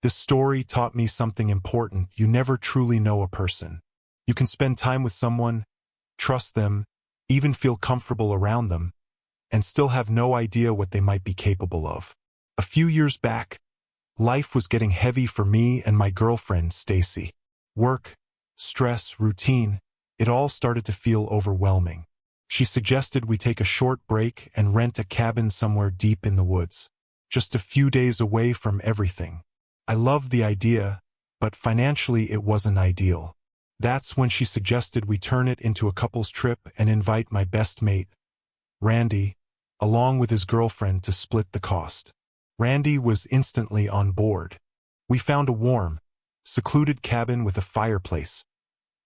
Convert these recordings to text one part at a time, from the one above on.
This story taught me something important. You never truly know a person. You can spend time with someone, trust them, even feel comfortable around them, and still have no idea what they might be capable of. A few years back, life was getting heavy for me and my girlfriend, Stacy. Work, stress, routine, it all started to feel overwhelming. She suggested we take a short break and rent a cabin somewhere deep in the woods, just a few days away from everything. I loved the idea, but financially it wasn't ideal. That's when she suggested we turn it into a couple's trip and invite my best mate, Randy, along with his girlfriend to split the cost. Randy was instantly on board. We found a warm, secluded cabin with a fireplace,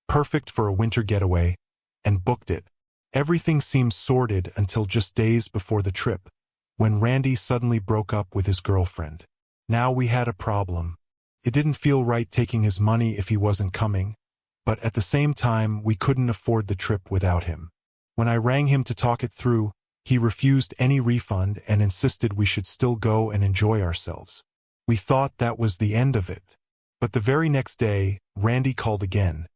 perfect for a winter getaway, and booked it. Everything seemed sorted until just days before the trip, when Randy suddenly broke up with his girlfriend. Now we had a problem. It didn't feel right taking his money if he wasn't coming, but at the same time we couldn't afford the trip without him. When I rang him to talk it through, he refused any refund and insisted we should still go and enjoy ourselves. We thought that was the end of it. But the very next day, Randy called again,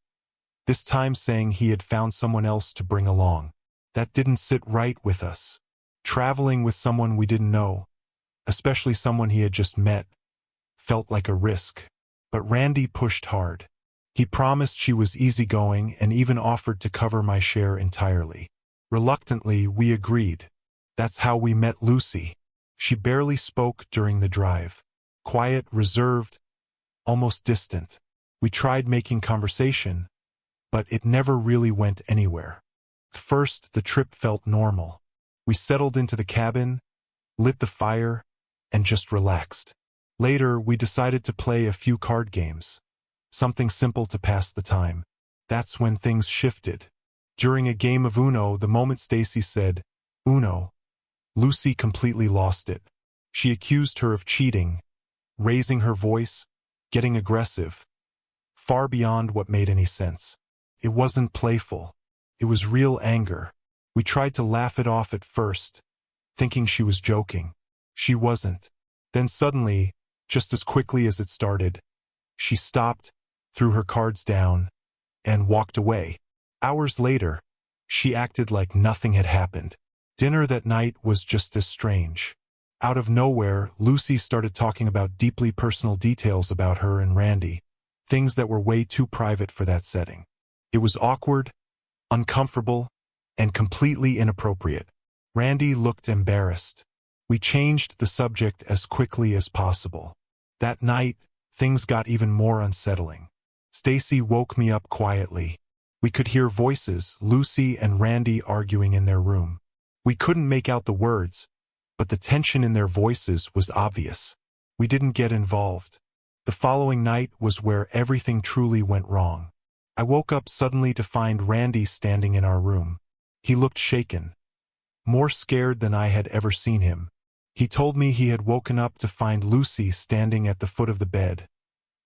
this time saying he had found someone else to bring along. That didn't sit right with us. Traveling with someone we didn't know, especially someone he had just met, felt like a risk. But Randy pushed hard. He promised she was easygoing and even offered to cover my share entirely. Reluctantly, we agreed. That's how we met Lucy. She barely spoke during the drive. Quiet, reserved, almost distant. We tried making conversation, but it never really went anywhere. First, the trip felt normal. We settled into the cabin, lit the fire, and just relaxed. Later, we decided to play a few card games. Something simple to pass the time. That's when things shifted. During a game of Uno, the moment Stacy said, "Uno," Lucy completely lost it. She accused her of cheating, raising her voice, getting aggressive, far beyond what made any sense. It wasn't playful. It was real anger. We tried to laugh it off at first, thinking she was joking. She wasn't. Then suddenly, just as quickly as it started, she stopped, threw her cards down, and walked away. Hours later, she acted like nothing had happened. Dinner that night was just as strange. Out of nowhere, Lucy started talking about deeply personal details about her and Randy, things that were way too private for that setting. It was awkward, uncomfortable, and completely inappropriate. Randy looked embarrassed. We changed the subject as quickly as possible. That night, things got even more unsettling. Stacy woke me up quietly. We could hear voices, Lucy and Randy arguing in their room. We couldn't make out the words, but the tension in their voices was obvious. We didn't get involved. The following night was where everything truly went wrong. I woke up suddenly to find Randy standing in our room. He looked shaken, more scared than I had ever seen him. He told me he had woken up to find Lucy standing at the foot of the bed,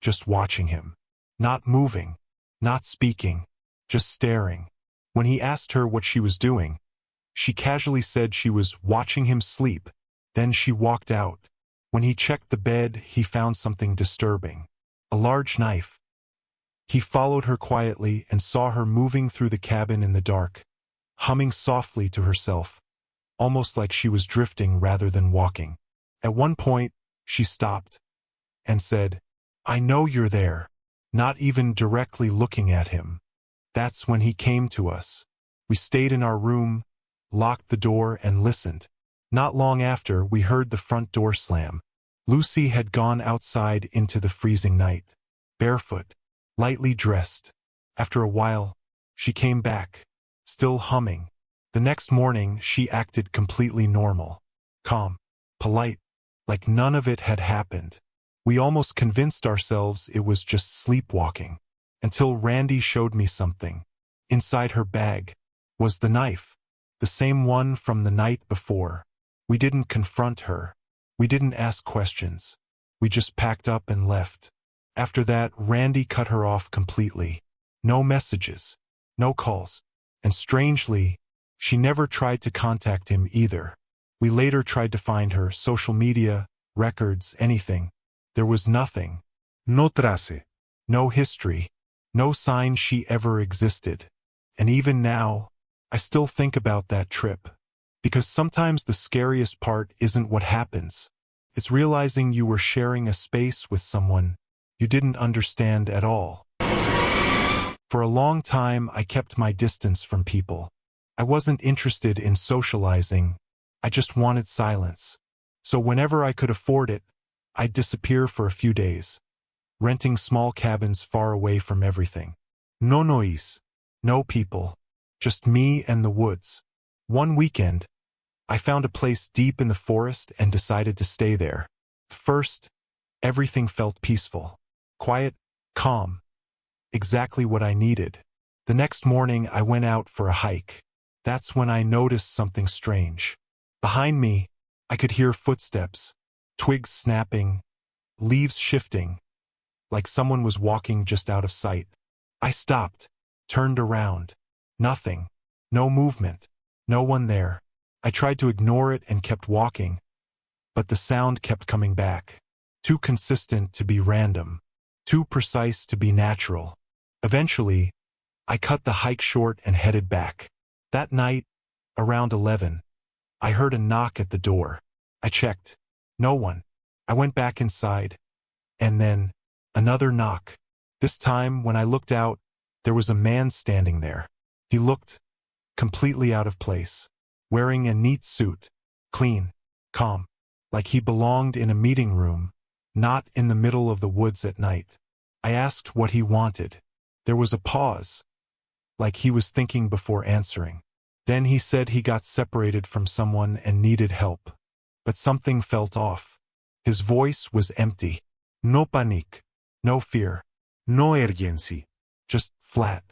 just watching him. Not moving, not speaking, just staring. When he asked her what she was doing, she casually said she was watching him sleep. Then she walked out. When he checked the bed, he found something disturbing. A large knife. He followed her quietly and saw her moving through the cabin in the dark, humming softly to herself, almost like she was drifting rather than walking. At one point, she stopped and said, "I know you're there," not even directly looking at him. That's when he came to us. We stayed in our room, locked the door, and listened. Not long after, we heard the front door slam. Lucy had gone outside into the freezing night, barefoot, lightly dressed. After a while, she came back, still humming. The next morning, she acted completely normal, calm, polite, like none of it had happened. We almost convinced ourselves it was just sleepwalking, until Randy showed me something. Inside her bag was the knife, the same one from the night before. We didn't confront her. We didn't ask questions. We just packed up and left. After that, Randy cut her off completely. No messages, no calls, and strangely, she never tried to contact him either. We later tried to find her social media, records, anything. There was nothing. No trace. No history. No sign she ever existed. And even now, I still think about that trip. Because sometimes the scariest part isn't what happens. It's realizing you were sharing a space with someone you didn't understand at all. For a long time, I kept my distance from people. I wasn't interested in socializing. I just wanted silence. So whenever I could afford it, I'd disappear for a few days, renting small cabins far away from everything. No noise, no people, just me and the woods. One weekend, I found a place deep in the forest and decided to stay there. First, everything felt peaceful, quiet, calm, exactly what I needed. The next morning, I went out for a hike. That's when I noticed something strange. Behind me, I could hear footsteps, twigs snapping, leaves shifting, like someone was walking just out of sight. I stopped, turned around. Nothing. No movement. No one there. I tried to ignore it and kept walking, but the sound kept coming back. Too consistent to be random. Too precise to be natural. Eventually, I cut the hike short and headed back. That night, around 11, I heard a knock at the door. I checked. No one. I went back inside. And then, another knock. This time, when I looked out, there was a man standing there. He looked completely out of place, wearing a neat suit, clean, calm, like he belonged in a meeting room, not in the middle of the woods at night. I asked what he wanted. There was a pause, like he was thinking before answering. Then he said he got separated from someone and needed help. But something felt off. His voice was empty. No panique. No fear. No urgency. Just flat.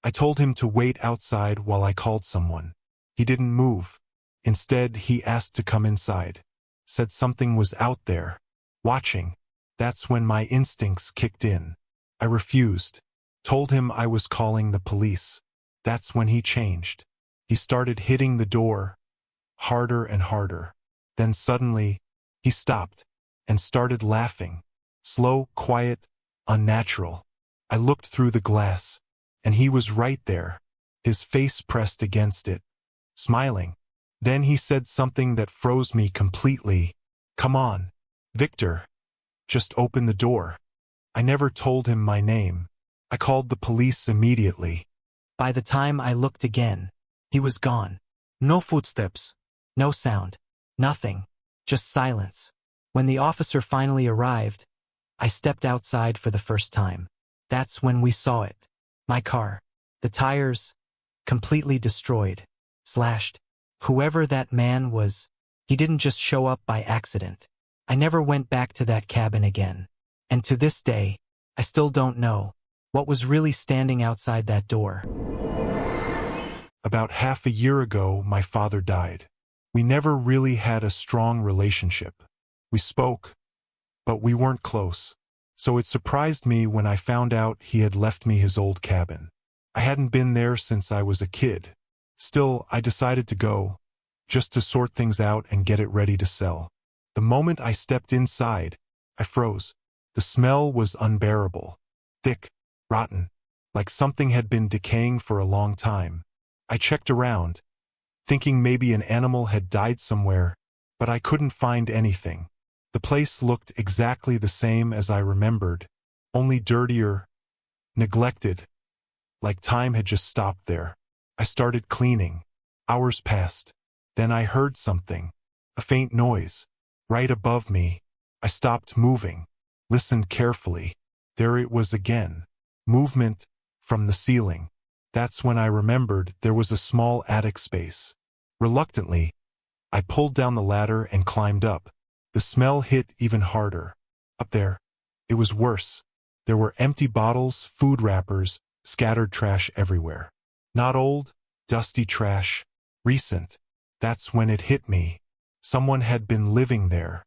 I told him to wait outside while I called someone. He didn't move. Instead, he asked to come inside. Said something was out there, watching. That's when my instincts kicked in. I refused. Told him I was calling the police. That's when he changed. He started hitting the door, harder and harder. Then suddenly, he stopped and started laughing. Slow, quiet, unnatural. I looked through the glass, and he was right there, his face pressed against it, smiling. Then he said something that froze me completely. Come on, Victor. Just open the door. I never told him my name. I called the police immediately. By the time I looked again, he was gone. No footsteps, no sound, nothing, just silence. When the officer finally arrived, I stepped outside for the first time. That's when we saw it. My car. The tires, completely destroyed, slashed. Whoever that man was, he didn't just show up by accident. I never went back to that cabin again. And to this day, I still don't know what was really standing outside that door. About half a year ago, my father died. We never really had a strong relationship. We spoke, but we weren't close. So it surprised me when I found out he had left me his old cabin. I hadn't been there since I was a kid. Still, I decided to go, just to sort things out and get it ready to sell. The moment I stepped inside, I froze. The smell was unbearable. Thick, rotten, like something had been decaying for a long time. I checked around, thinking maybe an animal had died somewhere, but I couldn't find anything. The place looked exactly the same as I remembered, only dirtier, neglected, like time had just stopped there. I started cleaning. Hours passed. Then I heard something, a faint noise, right above me. I stopped moving, listened carefully. There it was again, movement from the ceiling. That's when I remembered there was a small attic space. Reluctantly, I pulled down the ladder and climbed up. The smell hit even harder. Up there, it was worse. There were empty bottles, food wrappers, scattered trash everywhere. Not old, dusty trash, recent. That's when it hit me. Someone had been living there.